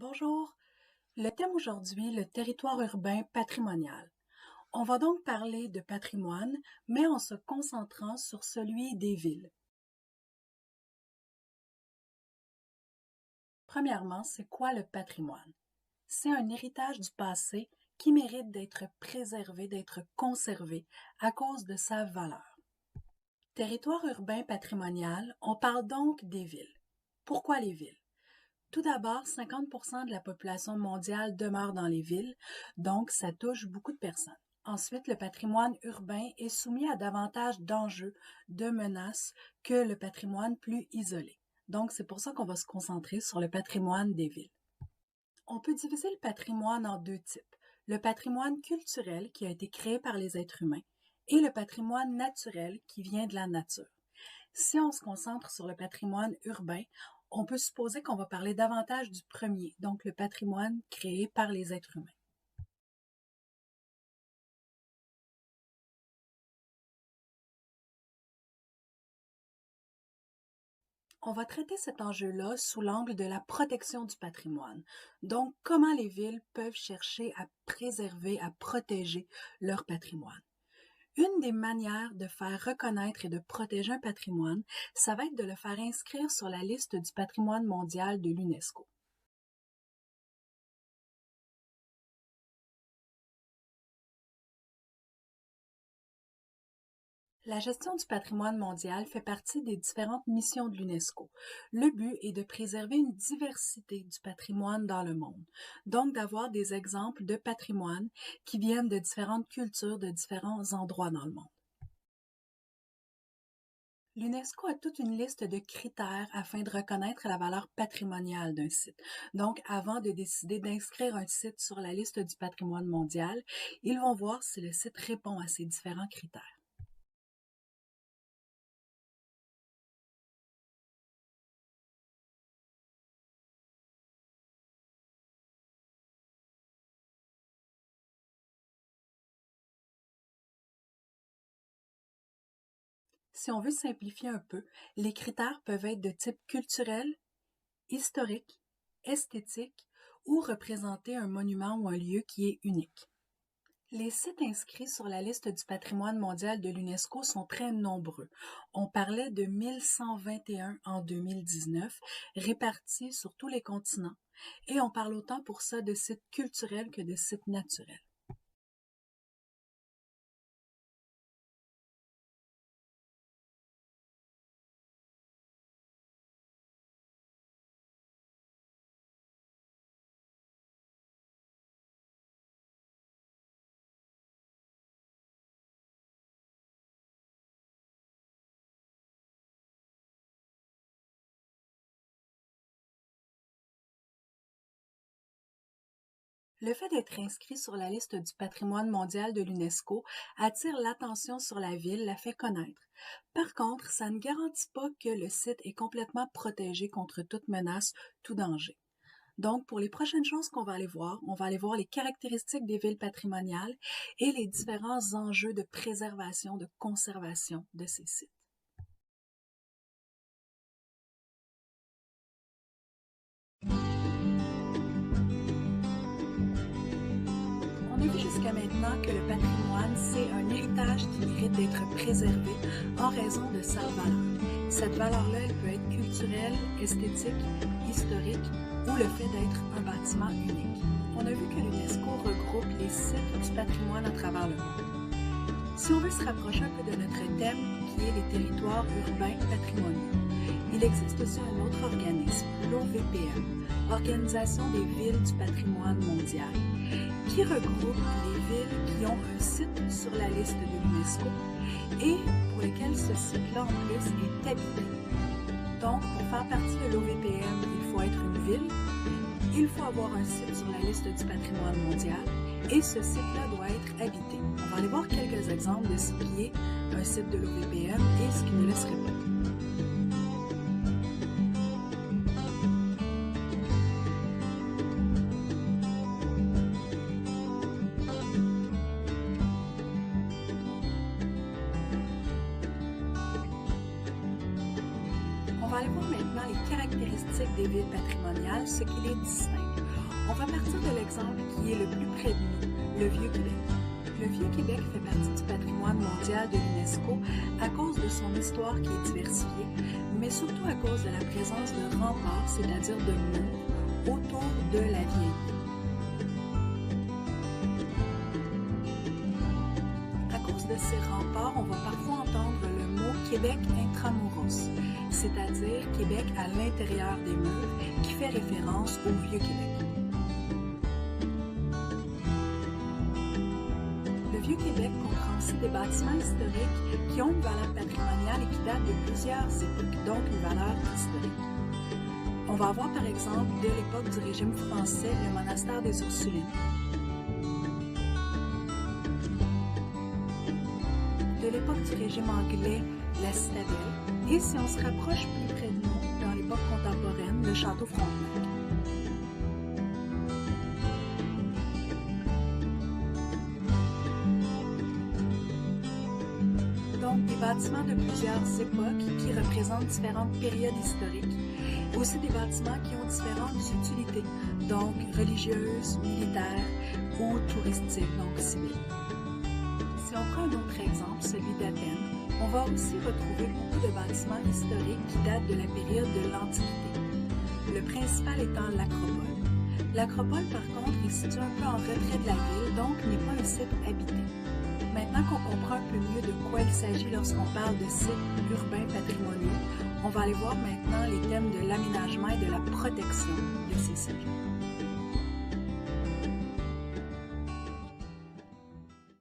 Bonjour, le thème aujourd'hui, le territoire urbain patrimonial. On va donc parler de patrimoine, mais en se concentrant sur celui des villes. Premièrement, c'est quoi le patrimoine? C'est un héritage du passé qui mérite d'être préservé, d'être conservé à cause de sa valeur. Territoire urbain patrimonial, on parle donc des villes. Pourquoi les villes? Tout d'abord, 50% de la population mondiale demeure dans les villes, donc ça touche beaucoup de personnes. Ensuite, le patrimoine urbain est soumis à davantage d'enjeux, de menaces que le patrimoine plus isolé. Donc, c'est pour ça qu'on va se concentrer sur le patrimoine des villes. On peut diviser le patrimoine en deux types. Le patrimoine culturel qui a été créé par les êtres humains et le patrimoine naturel qui vient de la nature. Si on se concentre sur le patrimoine urbain, on peut supposer qu'on va parler davantage du premier, donc le patrimoine créé par les êtres humains. On va traiter cet enjeu-là sous l'angle de la protection du patrimoine. Donc, comment les villes peuvent chercher à préserver, à protéger leur patrimoine. Une des manières de faire reconnaître et de protéger un patrimoine, ça va être de le faire inscrire sur la liste du patrimoine mondial de l'UNESCO. La gestion du patrimoine mondial fait partie des différentes missions de l'UNESCO. Le but est de préserver une diversité du patrimoine dans le monde, donc d'avoir des exemples de patrimoine qui viennent de différentes cultures, de différents endroits dans le monde. L'UNESCO a toute une liste de critères afin de reconnaître la valeur patrimoniale d'un site. Donc, avant de décider d'inscrire un site sur la liste du patrimoine mondial, ils vont voir si le site répond à ces différents critères. Si on veut simplifier un peu, les critères peuvent être de type culturel, historique, esthétique ou représenter un monument ou un lieu qui est unique. Les sites inscrits sur la liste du patrimoine mondial de l'UNESCO sont très nombreux. On parlait de 1121 en 2019, répartis sur tous les continents, et on parle autant pour ça de sites culturels que de sites naturels. Le fait d'être inscrit sur la liste du patrimoine mondial de l'UNESCO attire l'attention sur la ville, la fait connaître. Par contre, ça ne garantit pas que le site est complètement protégé contre toute menace, tout danger. Donc, pour les prochaines choses qu'on va aller voir, on va aller voir les caractéristiques des villes patrimoniales et les différents enjeux de préservation, de conservation de ces sites. On a vu jusqu'à maintenant que le patrimoine, c'est un héritage qui mérite d'être préservé en raison de sa valeur. Cette valeur-là, elle peut être culturelle, esthétique, historique ou le fait d'être un bâtiment unique. On a vu que l'UNESCO regroupe les sites du patrimoine à travers le monde. Si on veut se rapprocher un peu de notre thème, qui est les territoires urbains patrimoniaux, il existe aussi un autre organisme, l'OVPM, Organisation des villes du patrimoine mondial, qui regroupe les villes qui ont un site sur la liste de l'UNESCO et pour lesquelles ce site-là en plus est habité. Donc, pour faire partie de l'OVPM, il faut être une ville, il faut avoir un site sur la liste du patrimoine mondial et ce site-là doit être habité. On va aller voir quelques exemples de ce qui est un site de l'OVPM et ce qui ne le serait pas. On va aller aller voir maintenant les caractéristiques des villes patrimoniales, ce qui les distingue. On va partir de l'exemple qui est le plus près de nous, le Vieux-Québec. Le Vieux-Québec fait partie du patrimoine mondial de l'UNESCO à cause de son histoire qui est diversifiée, mais surtout à cause de la présence de remparts, c'est-à-dire de murs, autour de la vieille ville. À cause de ces remparts, on va parfois entendre le mot Québec intramuros, c'est-à-dire Québec à l'intérieur des murs, qui fait référence au Vieux-Québec. Le Vieux-Québec comprend aussi des bâtiments historiques qui ont une valeur patrimoniale et qui datent de plusieurs époques, donc une valeur historique. On va avoir par exemple de l'époque du régime français le monastère des Ursulines, de l'époque du régime anglais la citadelle, et si on se rapproche plus près de nous, dans l'époque contemporaine, le château Frontenac. Donc, des bâtiments de plusieurs époques qui représentent différentes périodes historiques. Aussi des bâtiments qui ont différentes utilités, donc religieuses, militaires ou touristiques, donc civiles. Si on prend un autre exemple, celui d'Athènes, on va aussi retrouver beaucoup de bâtiments historiques qui datent de la période de l'Antiquité. Le principal étant l'Acropole. L'Acropole, par contre, est située un peu en retrait de la ville, donc n'est pas un site habité. Maintenant qu'on comprend un peu mieux de quoi il s'agit lorsqu'on parle de sites urbains patrimoniaux, on va aller voir maintenant les thèmes de l'aménagement et de la protection de ces sites.